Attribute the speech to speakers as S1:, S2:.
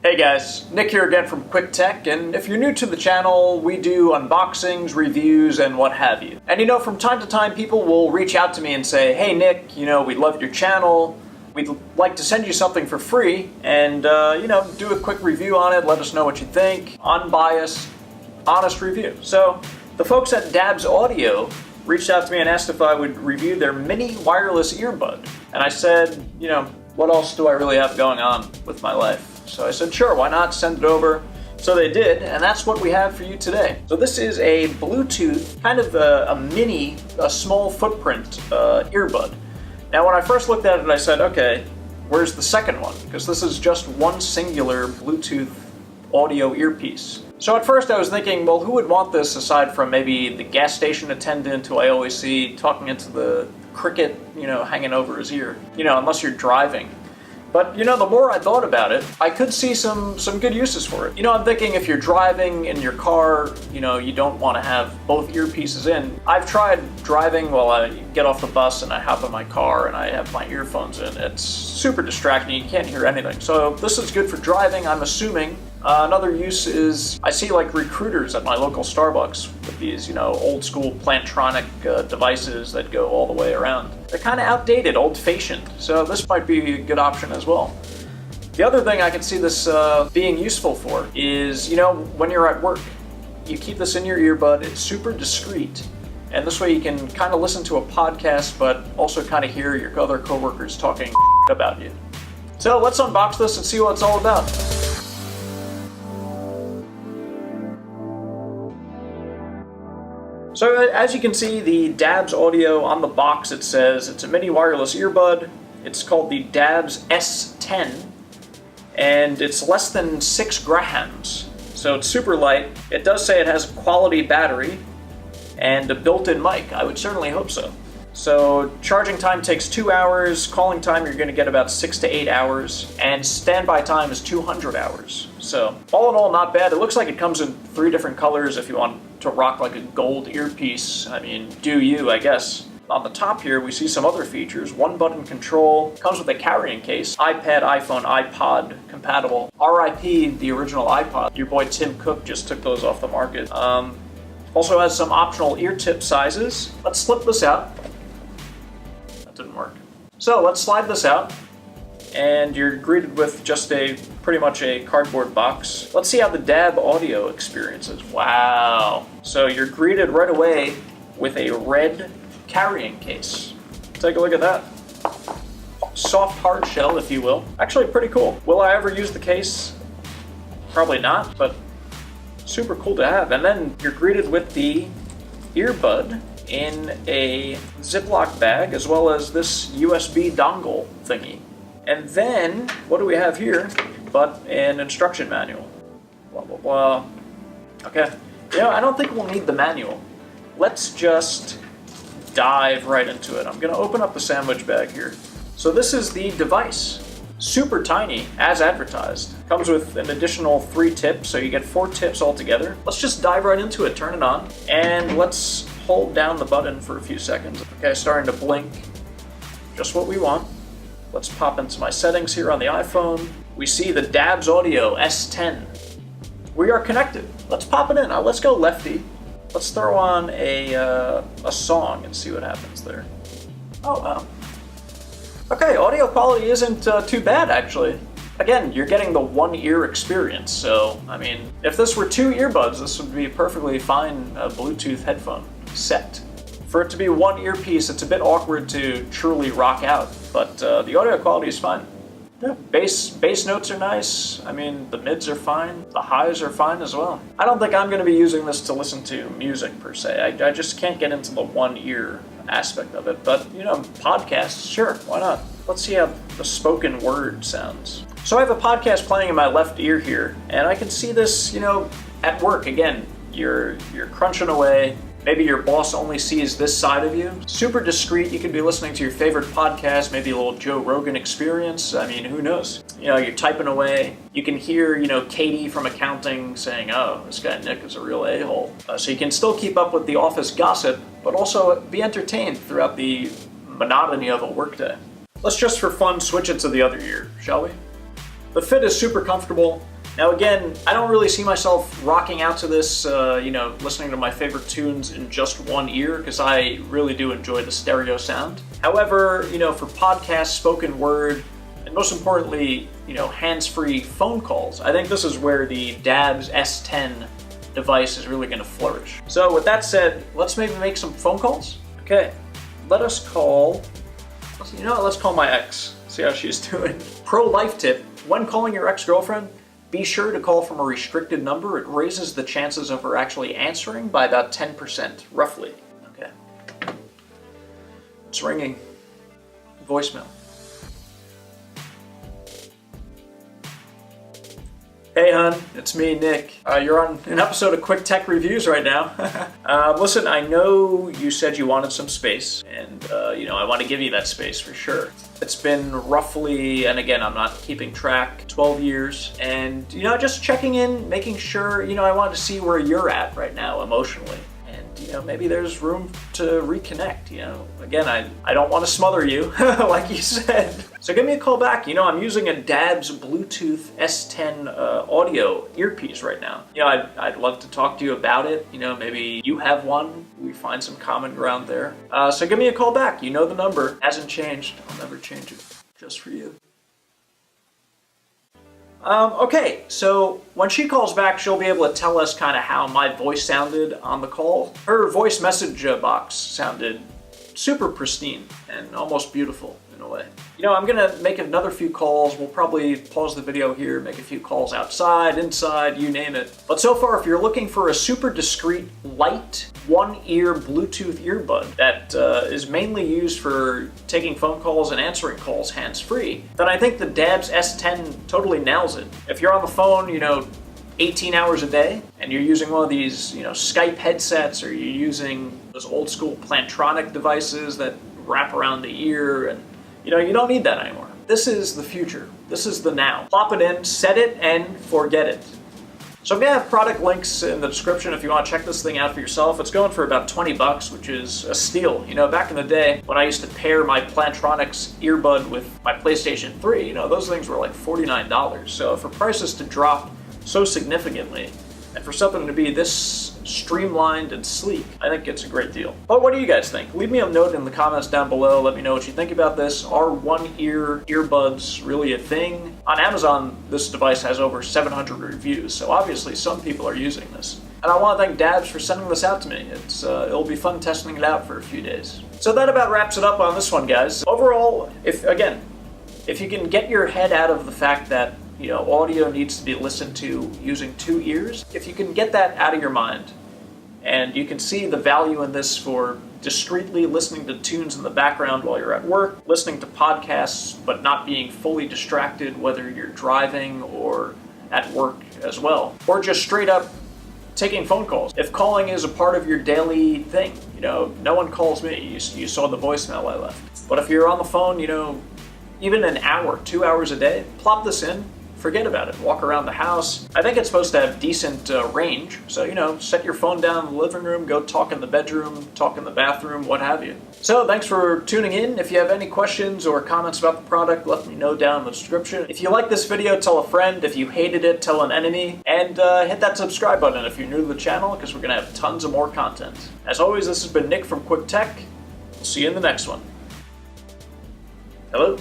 S1: Hey guys, Nick here again from Quick Tech, and if you're new to the channel, we do unboxings, reviews, and what have you. And you know, from time to time people will reach out to me and say, hey Nick, you know, we love your channel, we'd like to send you something for free, and you know, do a quick review on it, let us know what you think, unbiased, honest review. So, the folks at Dabs Audio reached out to me and asked if I would review their mini wireless earbud. And I said, you know, what else do I really have going on with my life? So I said, sure, why not, send it over. So they did, and that's what we have for you today. So this is a Bluetooth, kind of a small footprint earbud. Now when I first looked at it, I said, okay, where's the second one? Because this is just one singular Bluetooth audio earpiece. So at first I was thinking, well, who would want this aside from maybe the gas station attendant who I always see talking into the cricket, you know, hanging over his ear, you know, unless you're driving. But, you know, the more I thought about it, I could see some good uses for it. You know, I'm thinking if you're driving in your car, you know, you don't want to have both earpieces in. I've tried driving while I get off the bus and I hop in my car and I have my earphones in. It's super distracting, you can't hear anything. So this is good for driving, I'm assuming. Another use is, I see like recruiters at my local Starbucks with these, you know, old school Plantronic devices that go all the way around. They're kind of outdated, old-fashioned, so this might be a good option as well. The other thing I can see this being useful for is, you know, when you're at work, you keep this in your earbud, it's super discreet, and this way you can kind of listen to a podcast, but also kind of hear your other coworkers talking about you. So let's unbox this and see what it's all about. So as you can see, the Dabs Audio on the box, it says it's a mini wireless earbud. It's called the Dabs S10, and it's less than 6 grams. So it's super light. It does say it has a quality battery and a built-in mic. I would certainly hope so. So charging time takes 2 hours, calling time you're going to get about 6 to 8 hours, and standby time is 200 hours. So all in all, not bad. It looks like it comes in 3 different colors if you want to rock like a gold earpiece. I mean, do you, I guess. On the top here, we see some other features. 1-button control, comes with a carrying case, iPad, iPhone, iPod compatible. RIP, the original iPod. Your boy Tim Cook just took those off the market. Also has some optional ear tip sizes. Let's slip this out. That didn't work. So let's slide this out, and you're greeted with just pretty much a cardboard box. Let's see how the Dab Audio experience is. Wow. So you're greeted right away with a red carrying case. Take a look at that. Soft hard shell, if you will. Actually pretty cool. Will I ever use the case? Probably not, but super cool to have. And then you're greeted with the earbud in a Ziploc bag, as well as this USB dongle thingy. And then, what do we have here but an instruction manual? Blah, blah, blah. Okay. You know, I don't think we'll need the manual. Let's just dive right into it. I'm going to open up the sandwich bag here. So this is the device. Super tiny, as advertised. Comes with an additional 3 tips, so you get 4 tips altogether. Let's just dive right into it, turn it on, and let's hold down the button for a few seconds. Okay, starting to blink. Just what we want. Let's pop into my settings here on the iPhone. We see the Dabs Audio S10. We are connected. Let's pop it in. Now let's go lefty. Let's throw on a song and see what happens there. Oh, wow. Okay, audio quality isn't too bad, actually. Again, you're getting the one-ear experience, so, I mean, if this were 2 earbuds, this would be a perfectly fine Bluetooth headphone set. For it to be one earpiece, it's a bit awkward to truly rock out, but the audio quality is fine. Yeah, bass notes are nice. I mean, the mids are fine. The highs are fine as well. I don't think I'm going to be using this to listen to music, per se. I just can't get into the one-ear aspect of it, but, you know, podcasts, sure, why not? Let's see how the spoken word sounds. So I have a podcast playing in my left ear here, and I can see this, you know, at work. Again, you're crunching away. Maybe your boss only sees this side of you. Super discreet. You could be listening to your favorite podcast, maybe a little Joe Rogan experience. I mean, who knows? You know, you're typing away. You can hear, you know, Katie from accounting saying, oh, this guy Nick is a real a-hole. So you can still keep up with the office gossip, but also be entertained throughout the monotony of a workday. Let's just for fun switch it to the other ear, shall we? The fit is super comfortable. Now again, I don't really see myself rocking out to this, listening to my favorite tunes in just one ear, because I really do enjoy the stereo sound. However, for podcasts, spoken word, and most importantly, hands-free phone calls, I think this is where the DABS S10 device is really going to flourish. So with that said, let's maybe make some phone calls. Okay, let's call my ex, see how she's doing. Pro life tip, when calling your ex-girlfriend, be sure to call from a restricted number. It raises the chances of her actually answering by about 10%, roughly. Okay. It's ringing. Voicemail. Hey hon, it's me, Nick. You're on an episode of Quick Tech Reviews right now. Listen, I know you said you wanted some space, and I want to give you that space for sure. It's been roughly, and again, I'm not keeping track, 12 years, and just checking in, making sure, I want to see where you're at right now emotionally. Maybe there's room to reconnect, Again, I don't want to smother you, like you said. So give me a call back. I'm using a DABS Bluetooth S10 audio earpiece right now. I'd love to talk to you about it. Maybe you have one. We find some common ground there. So give me a call back. The number hasn't changed. I'll never change it. Just for you. Okay, so when she calls back, she'll be able to tell us kind of how my voice sounded on the call. Her voice message box sounded super pristine and almost beautiful in a way. I'm gonna make another few calls. We'll probably pause the video here, make a few calls outside, inside, you name it. But so far, if you're looking for a super discreet, light, one-ear Bluetooth earbud that is mainly used for taking phone calls and answering calls hands-free, then I think the DABS S10 totally nails it. If you're on the phone, 18 hours a day, and you're using one of these, Skype headsets, or you're using those old school Plantronic devices that wrap around the ear, and you don't need that anymore. This is the future. This is the now. Plop it in, set it, and forget it. So I'm gonna have product links in the description if you want to check this thing out for yourself. It's going for about 20 bucks, which is a steal. Back in the day when I used to pair my Plantronics earbud with my PlayStation 3, those things were like $49. So for prices to drop so significantly, and for something to be this streamlined and sleek, I think it's a great deal. But what do you guys think? Leave me a note in the comments down below. Let me know what you think about this. Are one-ear earbuds really a thing? On Amazon, this device has over 700 reviews, so obviously some people are using this. And I want to thank DABS for sending this out to me. It'll be fun testing it out for a few days. So that about wraps it up on this one, guys. Overall, if you can get your head out of the fact that audio needs to be listened to using two ears, if you can get that out of your mind, and you can see the value in this for discreetly listening to tunes in the background while you're at work, listening to podcasts, but not being fully distracted, whether you're driving or at work as well, or just straight up taking phone calls. If calling is a part of your daily thing, no one calls me. You saw the voicemail I left. But if you're on the phone, even an hour, 2 hours a day, plop this in, forget about it, walk around the house. I think it's supposed to have decent range, so set your phone down in the living room, go talk in the bedroom, talk in the bathroom, what have you. So thanks for tuning in. If you have any questions or comments about the product, let me know down in the description. If you like this video, tell a friend. If you hated it, tell an enemy. And hit that subscribe button if you're new to the channel, because we're going to have tons of more content. As always, this has been Nick from Quick Tech. We'll see you in the next one. Hello?